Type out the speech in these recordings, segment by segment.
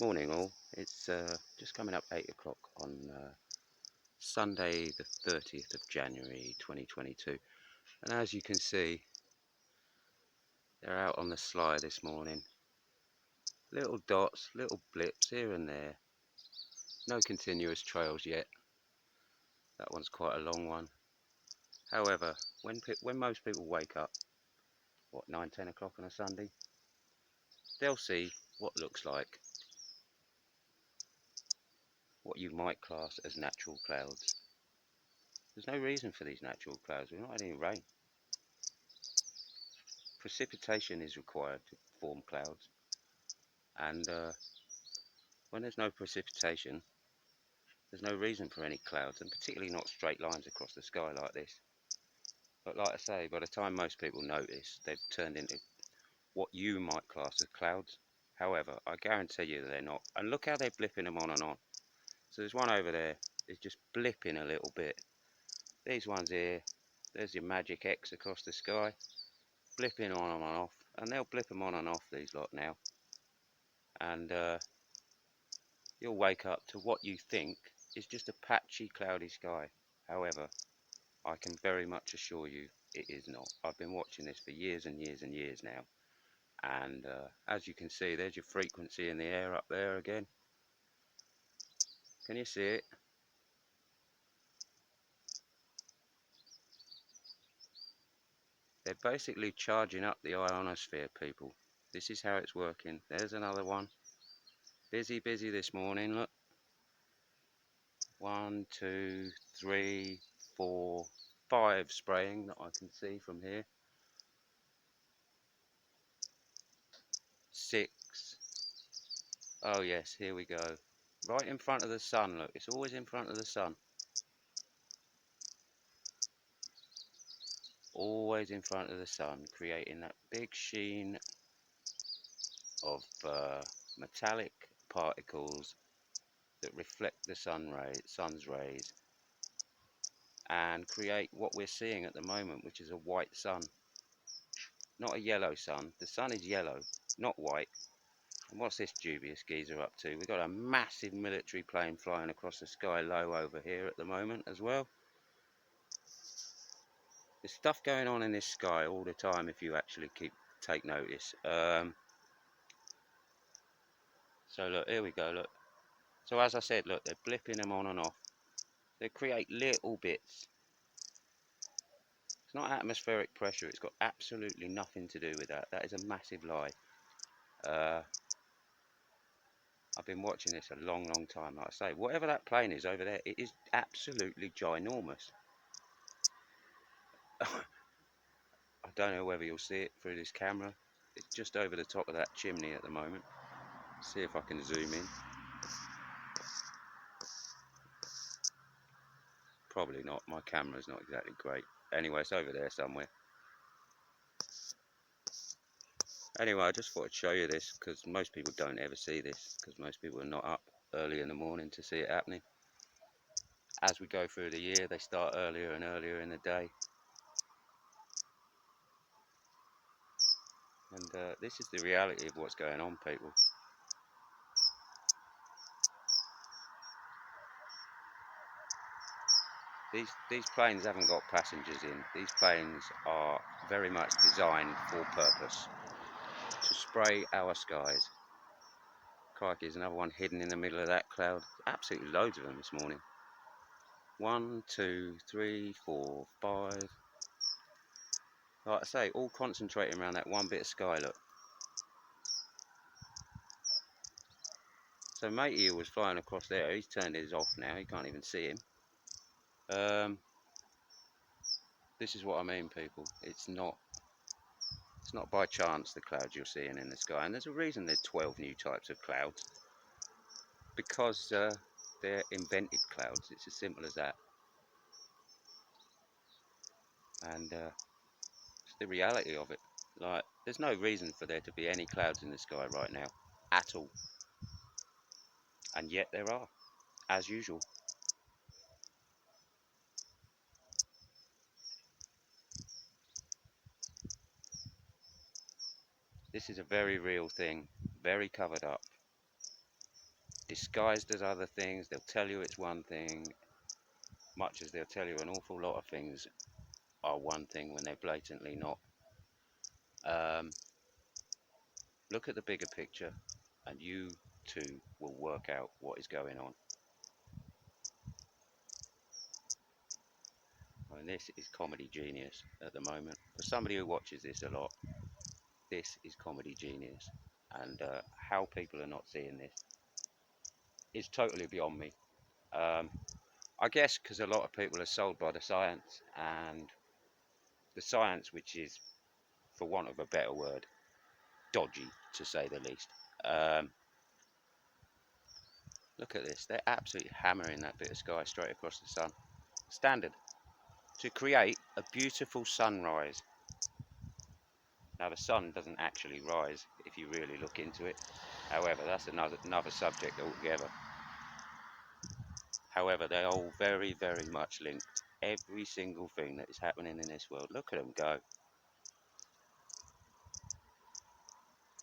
Morning all, it's just coming up 8 o'clock on Sunday the 30th of January 2022, and as you can see they're out on the sly this morning. Little dots, little blips here and there, no continuous trails yet. That one's quite a long one. However, when most people wake up, what, 9-10 o'clock on a Sunday, they'll see what looks like what you might class as natural clouds. There's no reason for these natural clouds, we're not had any rain. Precipitation is required to form clouds, and when there's no precipitation, there's no reason for any clouds, and particularly not straight lines across the sky like this. But like I say, by the time most people notice, they've turned into what you might class as clouds. However, I guarantee you they're not. And look how they're blipping them on and on. So there's one over there, it's just blipping a little bit. These ones here, there's your magic X across the sky, blipping on and off, and they'll blip them on and off, these lot now. And you'll wake up to what you think is just a patchy cloudy sky. However, I can very much assure you it is not. I've been watching this for years and years and years now, and as you can see, there's your frequency in the air up there again. Can you see it? They're basically charging up the ionosphere, people. This is how it's working. There's another one. Busy this morning, look. 1, 2, 3, 4, 5 spraying that I can see from here. 6. Oh yes, here we go. Right in front of the sun, look. It's always in front of the sun. Always in front of the sun, creating that big sheen of metallic particles that reflect the sun's rays, and create what we're seeing at the moment, which is a white sun. Not a yellow sun. The sun is yellow, not white. And what's this dubious geezer up to? We've got a massive military plane flying across the sky low over here at the moment as well. There's stuff going on in this sky all the time if you actually take notice. So look, here we go, look. So as I said, look, they're blipping them on and off. They create little bits. It's not atmospheric pressure, it's got absolutely nothing to do with that. That is a massive lie. I've been watching this a long time. Like I say, whatever that plane is over there, it is absolutely ginormous. I don't know whether you'll see it through this camera. It's just over the top of that chimney at the moment. See if I can zoom in. Probably not, my camera's not exactly great. Anyway, it's over there somewhere. Anyway, I just thought I'd show you this because most people don't ever see this, because most people are not up early in the morning to see it happening. As we go through the year, they start earlier and earlier in the day. And this is the reality of what's going on, people. These planes haven't got passengers in. These planes are very much designed for purpose, to spray our skies. Crikey, there's another one hidden in the middle of that cloud. Absolutely loads of them this morning. 1, 2, 3, 4, 5. Like I say, all concentrating around that one bit of sky, look. So matey who was flying across there, he's turned his off now, you can't even see him. This is what I mean, people. It's not by chance the clouds you're seeing in the sky, and there's a reason there's 12 new types of clouds, because they're invented clouds. It's as simple as that. And it's the reality of it. Like, there's no reason for there to be any clouds in the sky right now at all, and yet there are, as usual. This is a very real thing, very covered up. disguised as other things. They'll tell you it's one thing, much as they'll tell you an awful lot of things are one thing when they're blatantly not. Um, Look at the bigger picture, and you too will work out what is going on. And this is comedy genius at the moment. For somebody who watches this a lot, this is comedy genius. And how people are not seeing this is totally beyond me. Um, I guess because a lot of people are sold by the science, and the science, which is, for want of a better word, dodgy to say the least. Um, Look at this, they're absolutely hammering that bit of sky straight across the sun. Standard. To create a beautiful sunrise. Now the sun doesn't actually rise if you really look into it. However, that's another subject altogether. However, they're all very, very much linked. Every single thing that is happening in this world. Look at them go.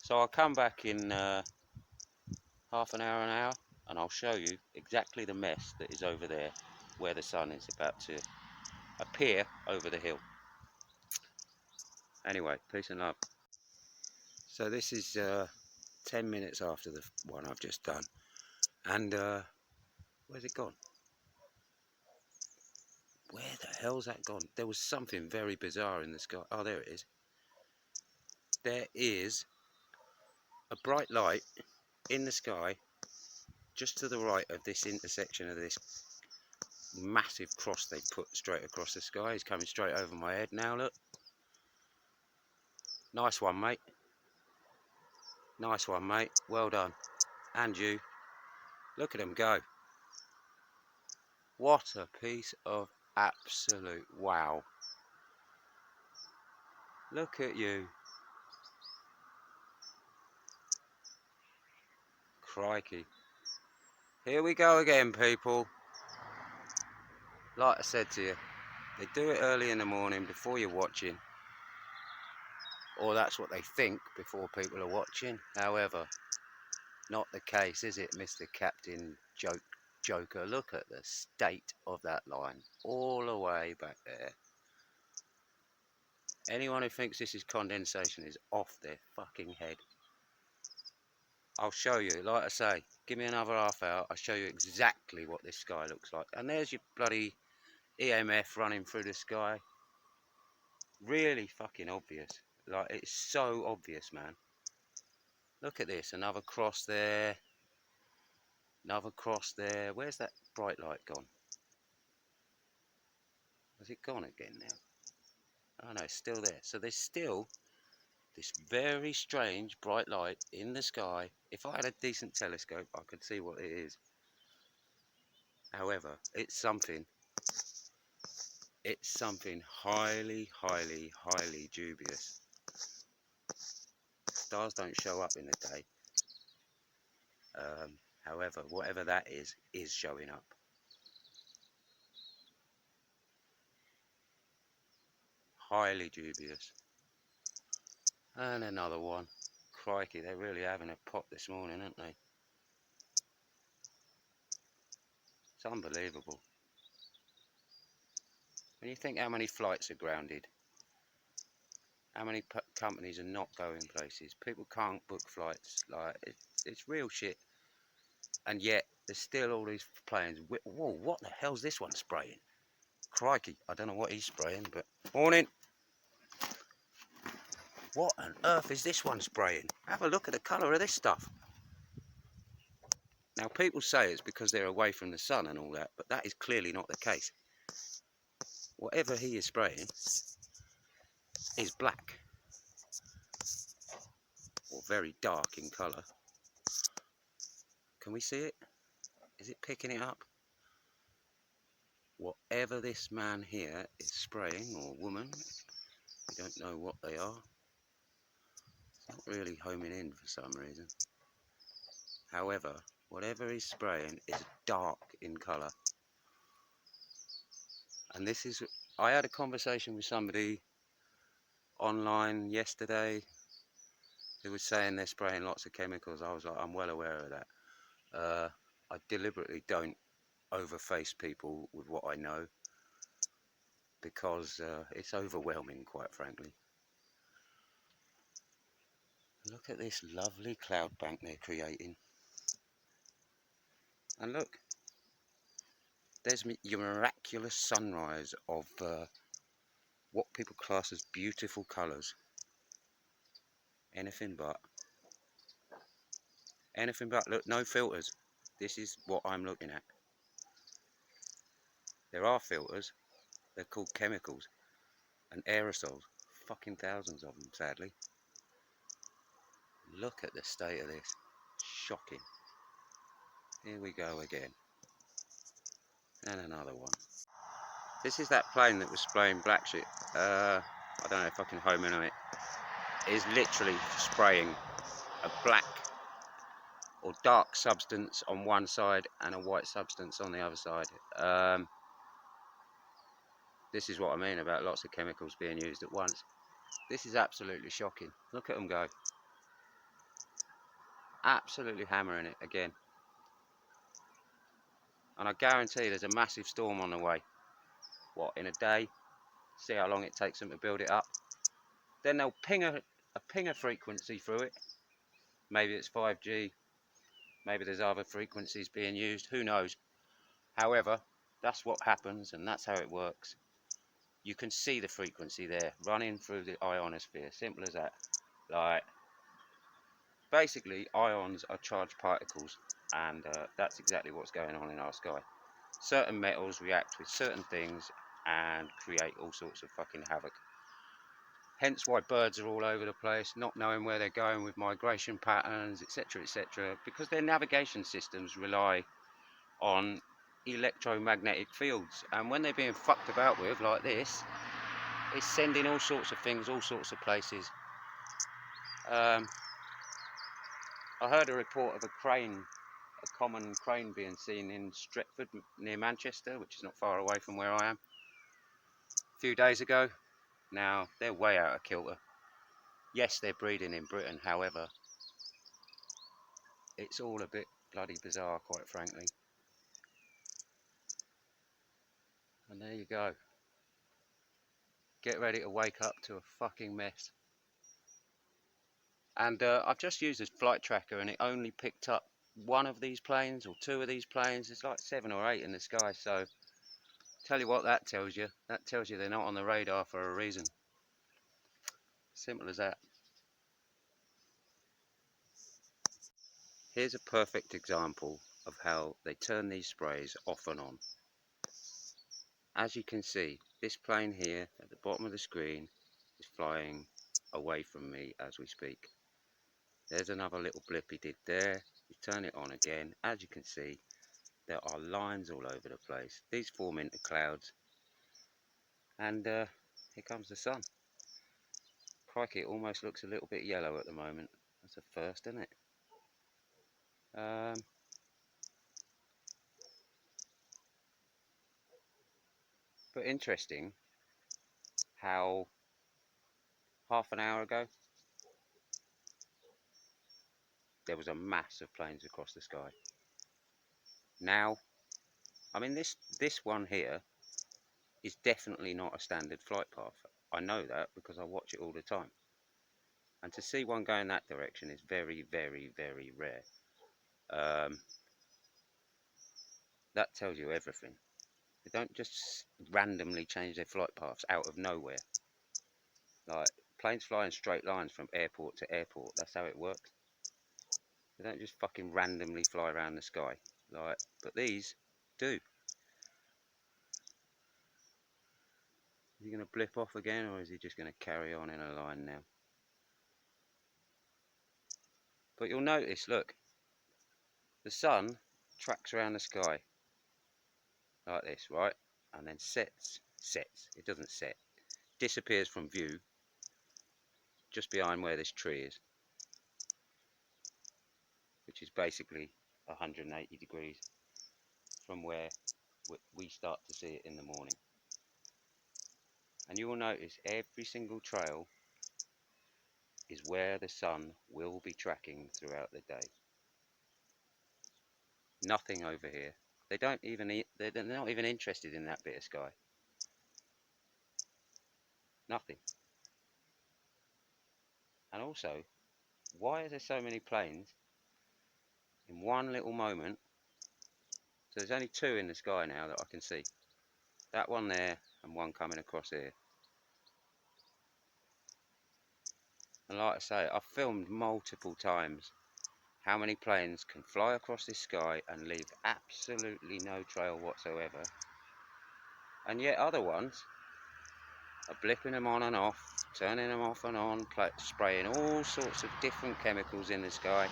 So I'll come back in half an hour, and I'll show you exactly the mess that is over there where the sun is about to appear over the hill. Anyway, peace and love. So this is 10 minutes after the one I've just done, and where's it gone? Where the hell's that gone? There was something very bizarre in the sky. Oh, there it is. There is a bright light in the sky just to the right of this intersection of this massive cross they put straight across the sky. It's coming straight over my head now, look. Nice one, mate. Nice one, mate. Well done. And you. Look at them go. What a piece of absolute wow. Look at you. Crikey. Here we go again, people. Like I said to you, they do it early in the morning before you're watching. Or that's what they think before people are watching. However, not the case, is it, Mr. Captain Joker? Look at the state of that line. All the way back there. Anyone who thinks this is condensation is off their fucking head. I'll show you, like I say, give me another half hour, I'll show you exactly what this sky looks like. And there's your bloody EMF running through the sky. Really fucking obvious. Like, it's so obvious, man. Look at this, another cross there. Another cross there. Where's that bright light gone? Has it gone again now? Oh no, it's still there. So there's still this very strange bright light in the sky. If I had a decent telescope, I could see what it is. However, it's something highly, highly, highly dubious. Stars don't show up in the day. However, whatever that is showing up. Highly dubious. And another one. Crikey, they're really having a pop this morning, aren't they? It's unbelievable. When you think how many flights are grounded, how many companies are not going places, people can't book flights, like, it's real shit. And yet, there's still all these planes. Whoa, what the hell's this one spraying? Crikey, I don't know what he's spraying, but... Morning! What on earth is this one spraying? Have a look at the colour of this stuff. Now, people say it's because they're away from the sun and all that, but that is clearly not the case. Whatever he is spraying is black, or very dark in colour. Can we see it? Is it picking it up? Whatever this man here is spraying, or woman, we don't know what they are. It's not really homing in for some reason. However, whatever he's spraying is dark in colour. And this is, I had a conversation with somebody online yesterday who was saying they're spraying lots of chemicals. I was like, I'm well aware of that. I deliberately don't overface people with what I know because it's overwhelming, quite frankly. Look at this lovely cloud bank they're creating. And look, there's your miraculous sunrise of what people class as beautiful colours. Anything but. Anything but. Look, no filters. This is what I'm looking at. There are filters. They're called chemicals and aerosols. Fucking thousands of them, sadly. Look at the state of this. Shocking. Here we go again. And another one. This is that plane that was spraying black shit. I don't know if I can home in on it. It is literally spraying a black or dark substance on one side and a white substance on the other side. This is what I mean about lots of chemicals being used at once. This is absolutely shocking. Look at them go. Absolutely hammering it again. And I guarantee there's a massive storm on the way. What, in a day? See how long it takes them to build it up. Then they'll ping a pinger frequency through it. Maybe it's 5G. Maybe there's other frequencies being used. Who knows? However, that's what happens and that's how it works. You can see the frequency there running through the ionosphere. Simple as that. Like, basically, ions are charged particles, and that's exactly what's going on in our sky. Certain metals react with certain things and create all sorts of fucking havoc. Hence why birds are all over the place, not knowing where they're going with migration patterns, etc., because their navigation systems rely on electromagnetic fields, and when they're being fucked about with like this, it's sending all sorts of things, all sorts of places. I heard a report of a crane, a common crane being seen in Stretford near Manchester, which is not far away from where I am, a few days ago. Now, they're way out of kilter. Yes, they're breeding in Britain, however, it's all a bit bloody bizarre, quite frankly. And there you go. Get ready to wake up to a fucking mess. And I've just used this flight tracker and it only picked up one of these planes or two of these planes. It's like 7 or 8 in the sky, so tell you what that tells you. That tells you they're not on the radar for a reason. Simple as that. Here's a perfect example of how they turn these sprays off and on. As you can see, this plane here at the bottom of the screen is flying away from me as we speak. There's another little blip he did there. You turn it on again. As you can see, there are lines all over the place. These form into clouds. And here comes the sun. Crikey, it almost looks a little bit yellow at the moment. That's a first, isn't it? But interesting how half an hour ago there was a mass of planes across the sky. Now, I mean, this one here is definitely not a standard flight path. I know that because I watch it all the time. And to see one go in that direction is very, very, very rare. That tells you everything. They don't just randomly change their flight paths out of nowhere. Like, planes fly in straight lines from airport to airport. That's how it works. They don't just fucking randomly fly around the sky. Like, but these do. Is he going to blip off again, or is he just going to carry on in a line now? But you'll notice, look, the sun tracks around the sky like this, right? And then sets. It doesn't set. Disappears from view just behind where this tree is, which is basically 180 degrees from where we start to see it in the morning. And you will notice every single trail is where the sun will be tracking throughout the day. Nothing over here. They don't even, they're not even interested in that bit of sky. Nothing. And also, why is there so many planes in one little moment? So there's only two in the sky now that I can see. That one there and one coming across here. And like I say, I've filmed multiple times how many planes can fly across this sky and leave absolutely no trail whatsoever. And yet other ones are blipping them on and off, turning them off and on, spraying all sorts of different chemicals in the sky.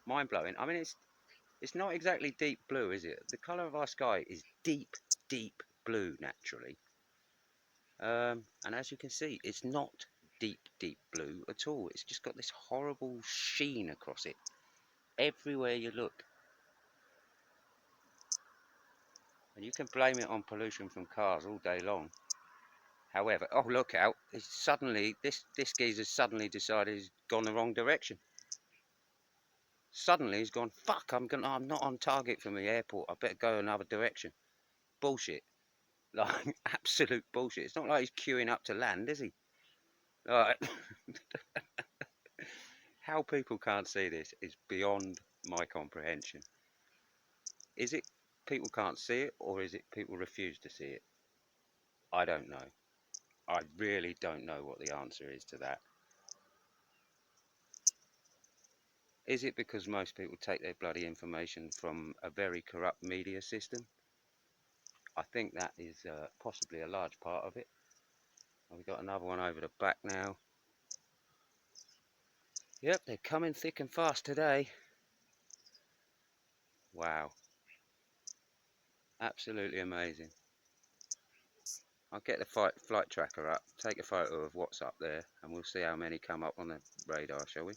Mind-blowing. I mean, it's not exactly deep blue, is it? The colour of our sky is deep, deep blue naturally. And as you can see, it's not deep, deep blue at all. It's just got this horrible sheen across it everywhere you look. And you can blame it on pollution from cars all day long. However, oh look out! It's suddenly this geezer's suddenly decided he's gone the wrong direction. Suddenly he's gone, fuck! I'm not on target for my airport. I better go another direction. Bullshit. Like absolute bullshit. It's not like he's queuing up to land, is he? Like, how people can't see this is beyond my comprehension. Is it people can't see it, or is it people refuse to see it? I don't know. I really don't know what the answer is to that. Is it because most people take their bloody information from a very corrupt media system? I think that is possibly a large part of it. We've got another one over the back now. Yep, they're coming thick and fast today. Wow. Absolutely amazing. I'll get the flight tracker up, take a photo of what's up there, and we'll see how many come up on the radar, shall we?